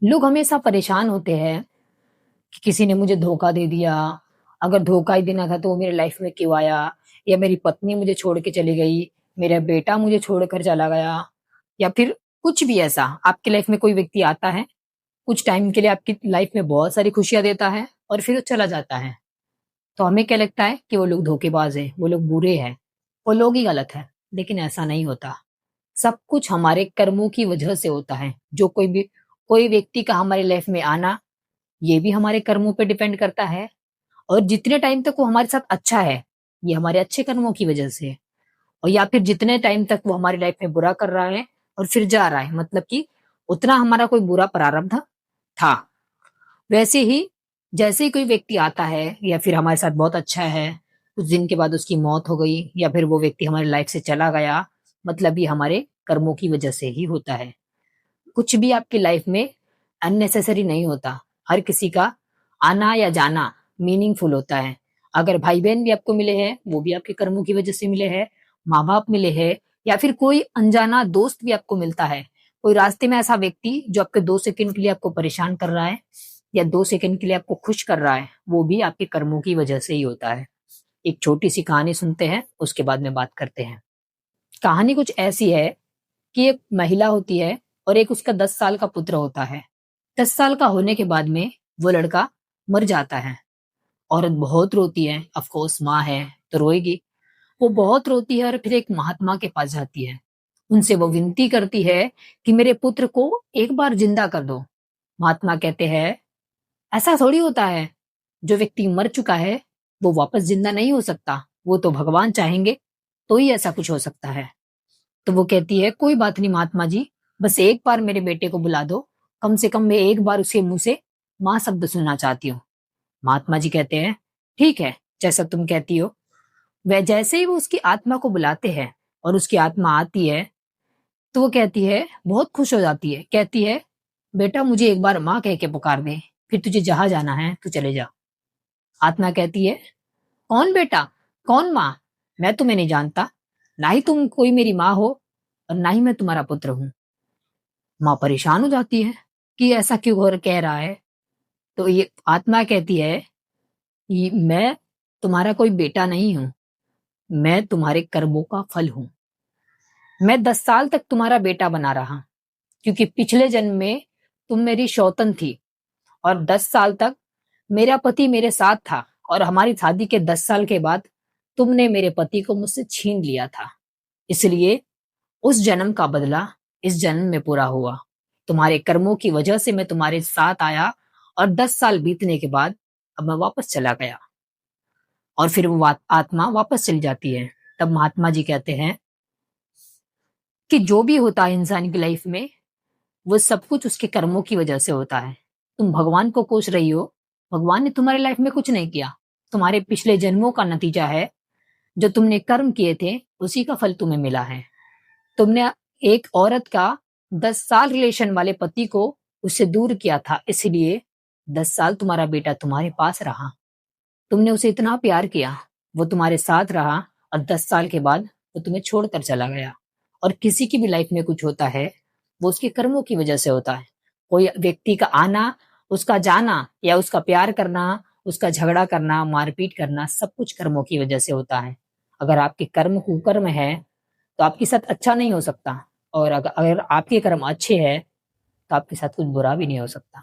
लोग हमेशा परेशान होते हैं कि किसी ने मुझे धोखा दे दिया। अगर धोखा ही देना था तो वो मेरी लाइफ में क्यों आया? या मेरी पत्नी मुझे छोड़ के चली गई, मेरा बेटा मुझे छोड़कर चला गया, या फिर कुछ भी ऐसा आपकी लाइफ में कोई व्यक्ति आता है, कुछ टाइम के लिए आपकी लाइफ में बहुत सारी खुशियाँ देता है और फिर वो चला जाता है। तो हमें क्या लगता है कि वो लोग धोखेबाज हैं, वो लोग बुरे हैं, वो लोग ही गलत है। लेकिन ऐसा नहीं होता। सब कुछ हमारे कर्मों की वजह से होता है। जो कोई व्यक्ति का हमारी लाइफ में आना, ये भी हमारे कर्मों पे डिपेंड करता है। और जितने टाइम तक वो हमारे साथ अच्छा है, ये हमारे अच्छे कर्मों की वजह से है। और या फिर जितने टाइम तक वो हमारी लाइफ में बुरा कर रहा है और फिर जा रहा है, मतलब कि उतना हमारा कोई बुरा प्रारब्ध था। वैसे ही जैसे ही कोई व्यक्ति आता है या फिर हमारे साथ बहुत अच्छा है, कुछ दिन के बाद उसकी मौत हो गई या फिर वो व्यक्ति हमारी लाइफ से चला गया, मतलब ये हमारे कर्मों की वजह से ही होता है। कुछ भी आपकी लाइफ में अननेसेसरी नहीं होता। हर किसी का आना या जाना मीनिंगफुल होता है। अगर भाई-बहन भी आपको मिले हैं, वो भी आपके कर्मों की वजह से मिले हैं, माँ-बाप मिले हैं, या फिर कोई अनजाना दोस्त भी आपको मिलता है। कोई रास्ते में ऐसा व्यक्ति जो आपके 2 सेकंड के लिए आपको परेशान कर रहा है या 2 सेकंड के लिए आपको खुश कर रहा है, वो भी आपके कर्मों की वजह से ही होता है। एक छोटी-सी कहानी सुनते हैं, उसके बाद में बात करते हैं। कहानी कुछ ऐसी है कि एक महिला होती है और एक उसका 10 साल का पुत्र होता है। 10 साल का होने के बाद में वो लड़का मर जाता है। औरत बहुत रोती है, ऑफ कोर्स माँ है तो रोएगी। वो बहुत रोती है और फिर एक महात्मा के पास जाती है। उनसे वो विनती करती है कि मेरे पुत्र को एक बार जिंदा कर दो। महात्मा कहते हैं, ऐसा थोड़ी होता है। जो व्यक्ति मर चुका है, वो वापस जिंदा नहीं हो सकता। वो तो भगवान चाहेंगे तो ही ऐसा कुछ हो सकता है। तो वो कहती है, कोई बात नहीं महात्मा जी, बस एक बार मेरे बेटे को बुला दो। कम से कम मैं एक बार उसके मुंह से माँ शब्द सुनना चाहती हूँ। महात्मा जी कहते हैं, ठीक है, जैसा तुम कहती हो। वह जैसे ही वो उसकी आत्मा को बुलाते हैं और उसकी आत्मा आती है, तो वो कहती है, बहुत खुश हो जाती है। कहती है, बेटा मुझे एक बार माँ कह के पुकार दे, फिर तुझे जहां जाना है तू चले जा। आत्मा कहती है, कौन बेटा, कौन माँ? मैं तुम्हें नहीं जानता। ना ही तुम कोई मेरी माँ हो और ना ही मैं तुम्हारा पुत्र हूँ। माँ परेशान हो जाती है कि ऐसा क्यों कह रहा है। तो ये आत्मा कहती है, ये मैं तुम्हारा कोई बेटा नहीं हूँ, मैं तुम्हारे कर्मों का फल हूँ। मैं 10 साल तक तुम्हारा बेटा बना रहा क्योंकि पिछले जन्म में तुम मेरी सौतन थी, और 10 साल तक मेरा पति मेरे साथ था, और हमारी शादी के 10 साल के बाद तुमने मेरे पति को मुझसे छीन लिया था। इसलिए उस जन्म का बदला इस जन्म में पूरा हुआ। तुम्हारे कर्मों की वजह से मैं तुम्हारे साथ आया, और 10 साल बीतने के बाद अब मैं वापस चला गया। और फिर वो आत्मा वापस चली जाती है। तब महात्मा जी कहते हैं कि जो भी होता है इंसान की लाइफ में, वो सब कुछ उसके कर्मों की वजह से होता है। तुम भगवान को कोस रही हो, भगवान ने तुम्हारी लाइफ में कुछ नहीं किया। तुम्हारे पिछले जन्मों का नतीजा है। जो तुमने कर्म किए थे, उसी का फल तुम्हें मिला है। तुमने एक औरत का 10 साल रिलेशन वाले पति को उससे दूर किया था, इसलिए 10 साल तुम्हारा बेटा तुम्हारे पास रहा। तुमने उसे इतना प्यार किया, वो तुम्हारे साथ रहा, और 10 साल के बाद वो तुम्हें छोड़कर चला गया। और किसी की भी लाइफ में कुछ होता है, वो उसके कर्मों की वजह से होता है। कोई व्यक्ति का आना, उसका जाना, या उसका प्यार करना, उसका झगड़ा करना, मारपीट करना, सब कुछ कर्मों की वजह से होता है। अगर आपके कर्म कुकर्म है तो आपके साथ अच्छा नहीं हो सकता, और अगर आपके कर्म अच्छे हैं तो आपके साथ कुछ बुरा भी नहीं हो सकता।